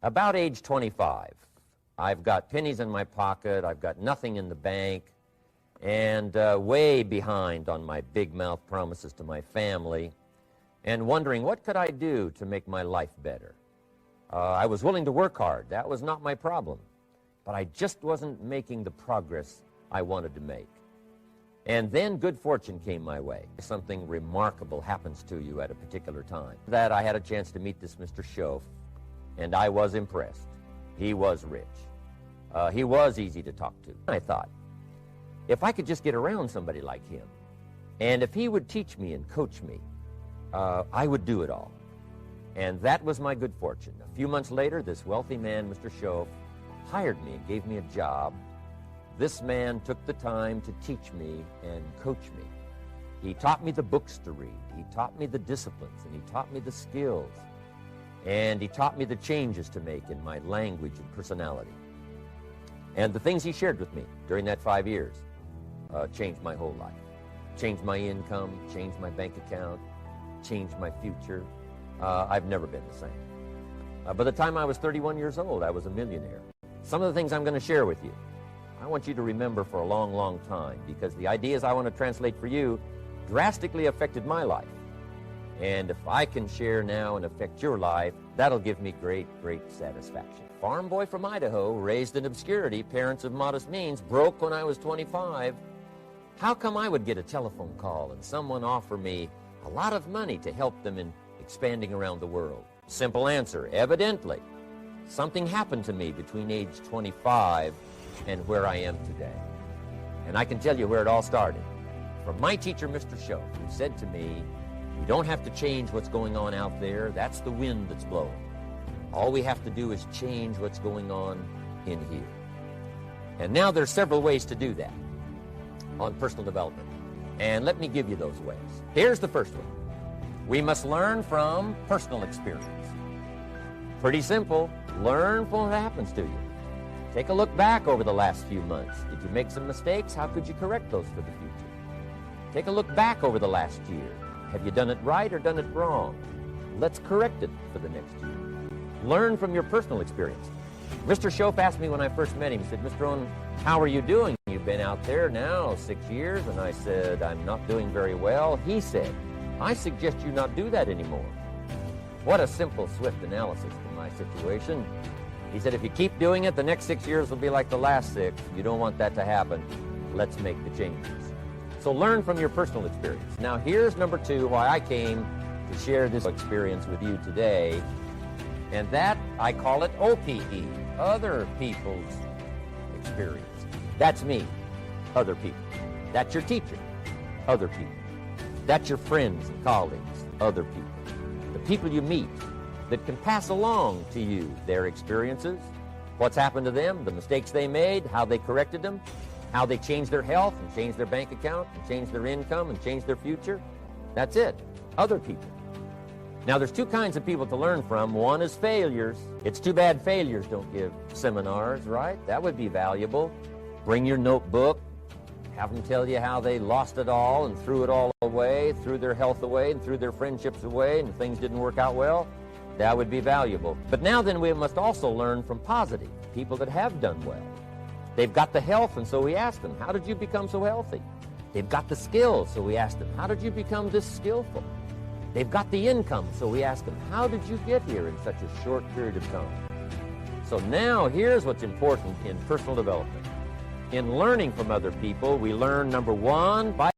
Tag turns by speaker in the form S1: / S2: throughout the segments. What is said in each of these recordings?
S1: About age 25, I've got pennies in my pocket, I've got nothing in the bank, and way behind on my big mouth promises to my family, and wondering what could I do to make my life better. I was willing to work hard. That was not my problem. But I just wasn't making the progress I wanted to make. And then good fortune came my way. Something remarkable happens to you at a particular time. That I had a chance to meet this Mr. Schoaf, and I was impressed. He was rich. He was easy to talk to. I thought, if I could just get around somebody like him, and if he would teach me and coach me, I would do it all. And that was my good fortune. A few months later, this wealthy man, Mr. Schoaf, hired me and gave me a job. This man took the time to teach me and coach me. He taught me the books to read. He taught me the disciplines, and he taught me the skills. And he taught me the changes to make in my language and personality. And the things he shared with me during that 5 years changed my whole life. Changed my income, changed my bank account, changed my future. I've never been the same. By the time I was 31 years old, I was a millionaire. Some of the things I'm going to share with you, I want you to remember for a long, long time, because the ideas I want to translate for you drastically affected my life. And if I can share now and affect your life, that'll give me great, great satisfaction. Farm boy from Idaho, raised in obscurity, parents of modest means, broke when I was 25. How come I would get a telephone call and someone offer me a lot of money to help them in expanding around the world? Simple answer, evidently. Something happened to me between age 25 and where I am today. And I can tell you where it all started. From my teacher, Mr. Schoaf, who said to me, "We don't have to change what's going on out there. That's the wind that's blowing. All we have to do is change what's going on in here." And now there's several ways to do that on personal development. And let me give you those ways. Here's the first one. We must learn from personal experience. Pretty simple. Learn from what happens to you. Take a look back over the last few months. Did you make some mistakes? How could you correct those for the future? Take a look back over the last year. Have you done it right or done it wrong? Let's correct it for the next year. Learn from your personal experience. Mr. Schoaf asked me when I first met him, he said, "Mr. Rohn, how are you doing? You've been out there now 6 years." And I said, "I'm not doing very well." He said, "I suggest you not do that anymore." What a simple, swift analysis of my situation. He said, "If you keep doing it, the next 6 years will be like the last 6. You don't want that to happen. Let's make the changes." So learn from your personal experience. Now here's number 2, why I came to share this experience with you today. And that, I call it OPE, other people's experience. That's me, other people. That's your teacher, other people. That's your friends and colleagues, other people. The people you meet that can pass along to you their experiences, what's happened to them, the mistakes they made, how they corrected them, how they changed their health and changed their bank account and changed their income and changed their future. That's it, other people. Now, there's 2 kinds of people to learn from. One is failures. It's too bad failures don't give seminars, right? That would be valuable. Bring your notebook, have them tell you how they lost it all and threw it all away, threw their health away and threw their friendships away, and things didn't work out well. That would be valuable. But now then, we must also learn from positive people that have done well. They've got the health, and so we ask them, "How did you become so healthy?" They've got the skills, so we ask them, "How did you become this skillful?" They've got the income, so we ask them, "How did you get here in such a short period of time?" So now here's what's important in personal development. In learning from other people, we learn, number 1, by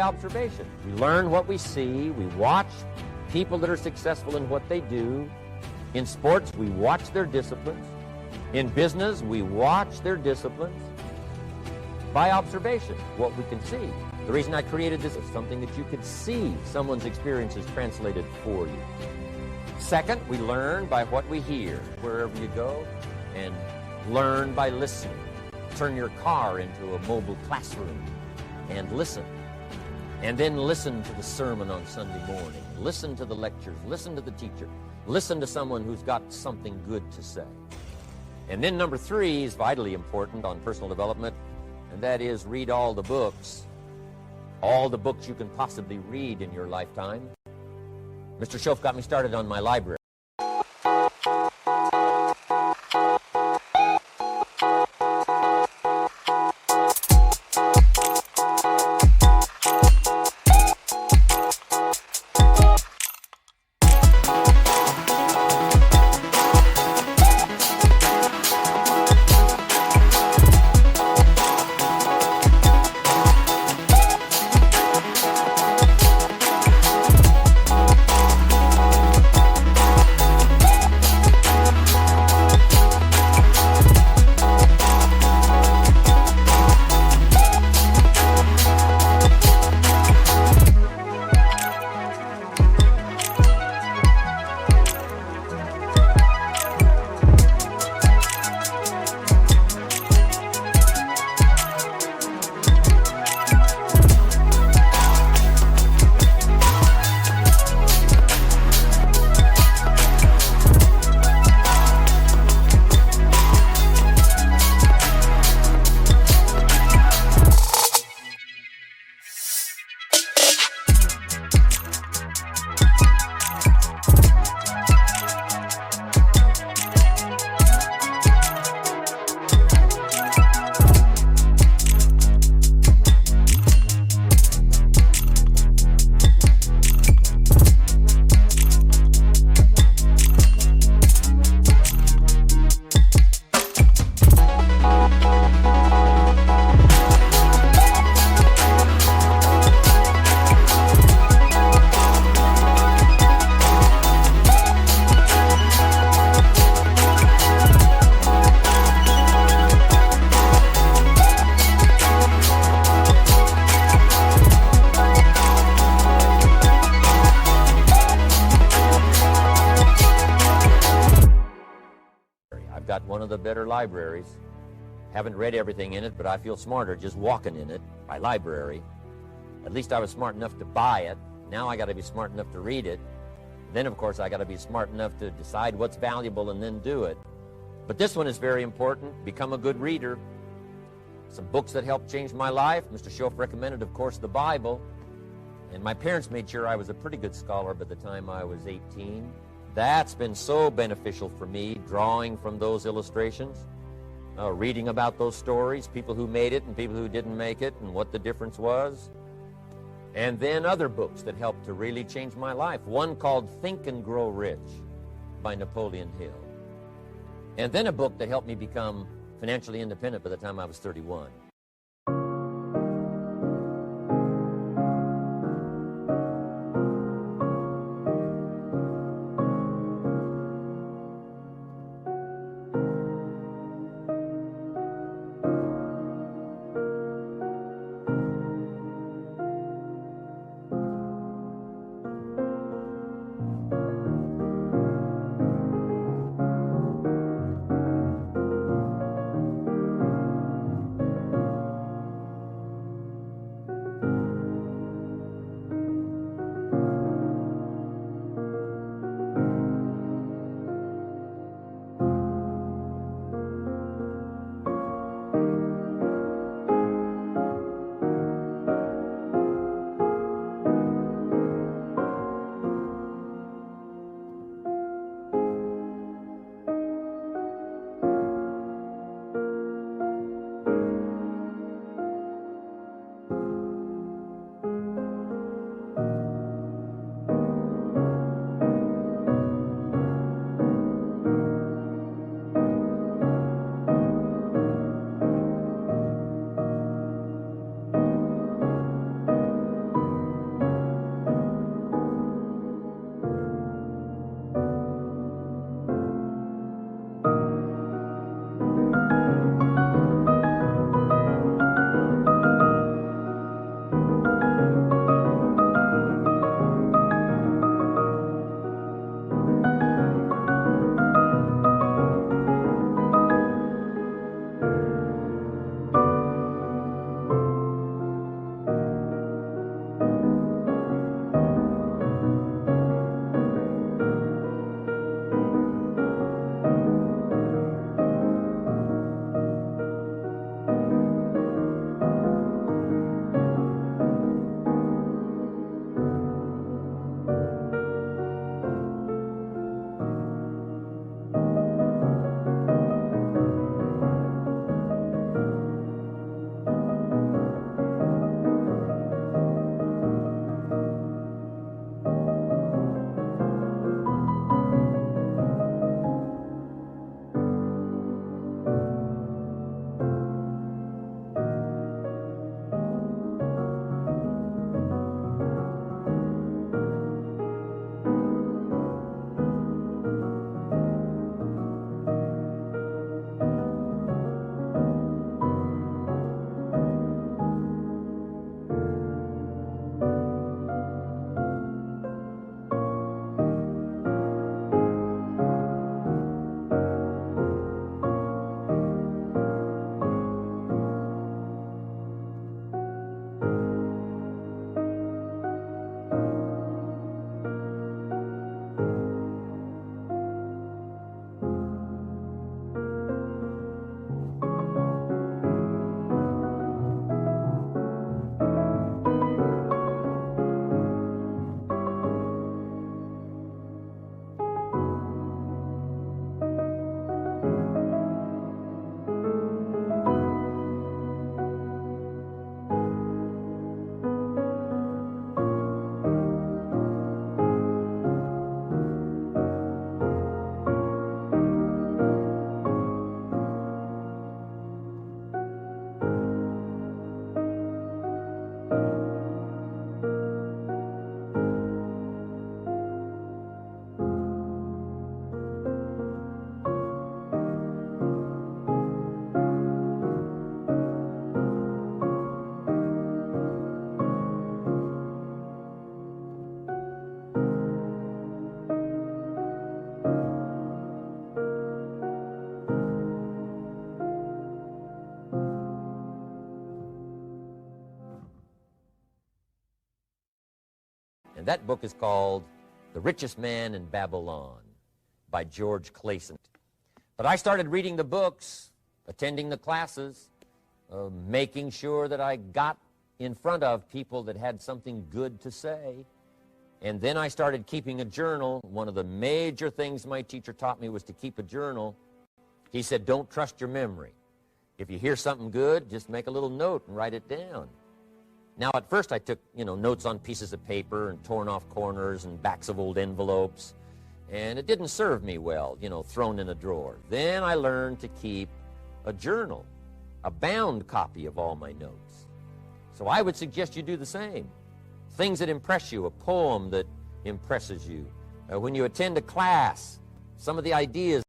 S1: Observation. We learn what we see. We watch people that are successful in what they do. In sports, we watch their disciplines. In business, we watch their disciplines. By observation, what we can see. The reason I created this is something that you could see someone's experiences translated for you. Second, we learn by what we hear. Wherever you go, and learn by listening. Turn your car into a mobile classroom and listen. And then listen to the sermon on Sunday morning. Listen to the lectures. Listen to the teacher. Listen to someone who's got something good to say. And then number 3 is vitally important on personal development, and that is read all the books you can possibly read in your lifetime. Mr. Schoaf got me started on my library. Got one of the better libraries. Haven't read everything in it, but I feel smarter just walking in it. My library. At least I was smart enough to buy it. Now I got to be smart enough to read it. Then, of course, I got to be smart enough to decide what's valuable and then do it. But this one is very important. Become a good reader. Some books that helped change my life. Mr. Schoaf recommended, of course, the Bible. And my parents made sure I was a pretty good scholar by the time I was 18. That's been so beneficial for me, drawing from those illustrations, reading about those stories, people who made it and people who didn't make it, and what the difference was. And then other books that helped to really change my life. One called Think and Grow Rich by Napoleon Hill. And then a book that helped me become financially independent by the time I was 31. That book is called The Richest Man in Babylon by George Clason. But I started reading the books, attending the classes, making sure that I got in front of people that had something good to say. And then I started keeping a journal. One of the major things my teacher taught me was to keep a journal. He said, don't trust your memory. If you hear something good, just make a little note and write it down. Now, at first I took, notes on pieces of paper and torn off corners and backs of old envelopes. And it didn't serve me well, thrown in a drawer. Then I learned to keep a journal, a bound copy of all my notes. So I would suggest you do the same. Things that impress you, a poem that impresses you. When you attend a class, some of the ideas.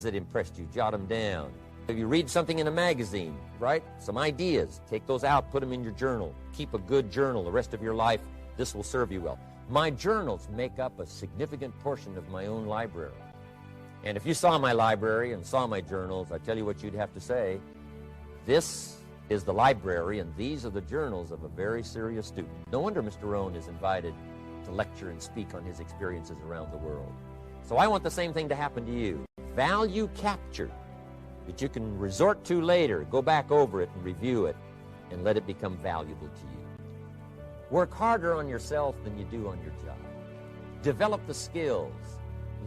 S1: That impressed you, jot them down. If you read something in a magazine, right? Some ideas, take those out, put them in your journal. Keep a good journal the rest of your life. This will serve you well. My journals make up a significant portion of my own library. And if you saw my library and saw my journals, I tell you what you'd have to say. This is the library, and these are the journals of a very serious student. No wonder Mr. Rohn is invited to lecture and speak on his experiences around the world. So I want the same thing to happen to you. Value captured that you can resort to later. Go back over it and review it and let it become valuable to you. Work harder on yourself than you do on your job. Develop the skills.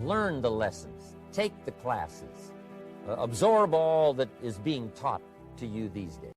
S1: Learn the lessons. Take the classes. Absorb all that is being taught to you these days.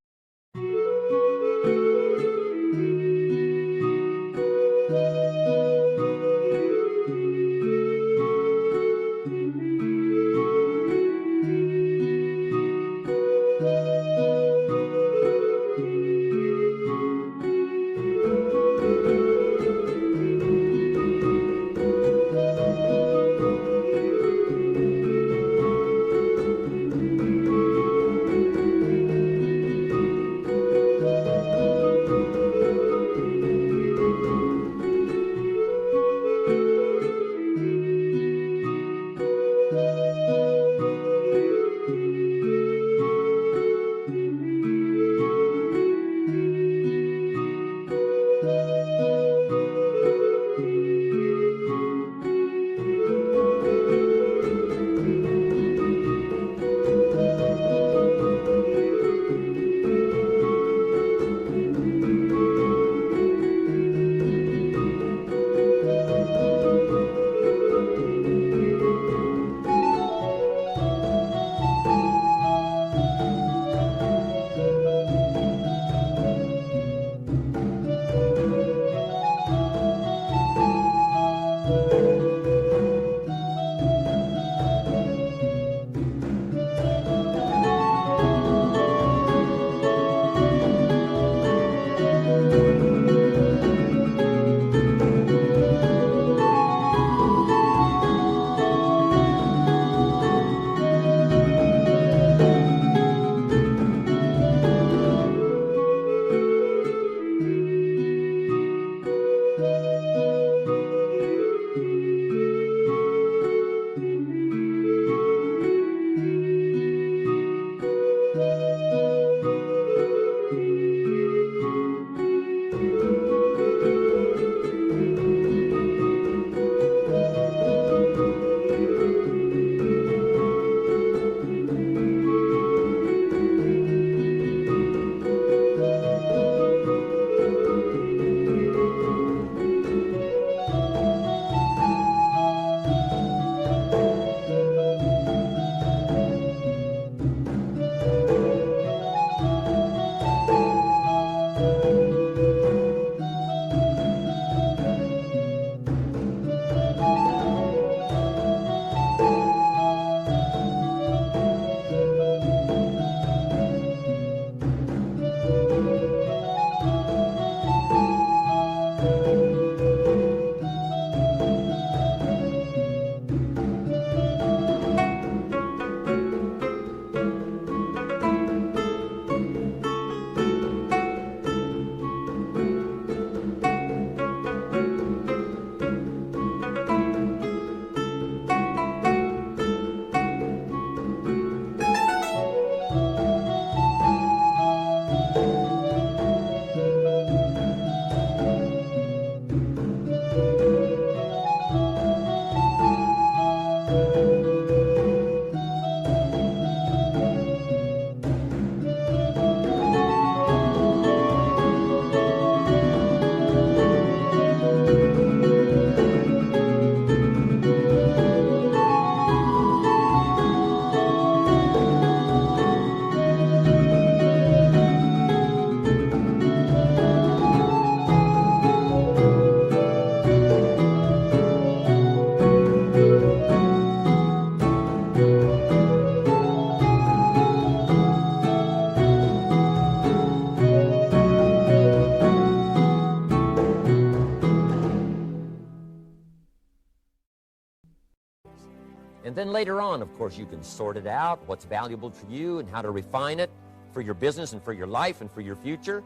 S1: And then later on, of course, you can sort it out, what's valuable to you and how to refine it for your business and for your life and for your future.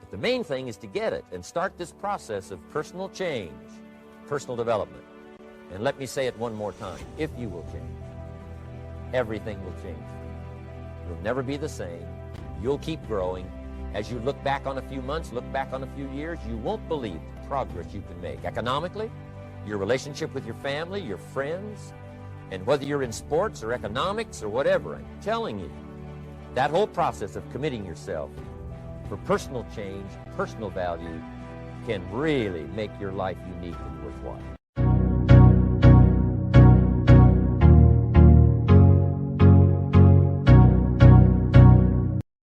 S1: But the main thing is to get it and start this process of personal change, personal development. And let me say it one more time. If you will change, everything will change. You'll never be the same. You'll keep growing. As you look back on a few months, look back on a few years, you won't believe the progress you can make. Economically, your relationship with your family, your friends, and whether you're in sports or economics or whatever, I'm telling you, that whole process of committing yourself for personal change, personal value, can really make your life unique and worthwhile.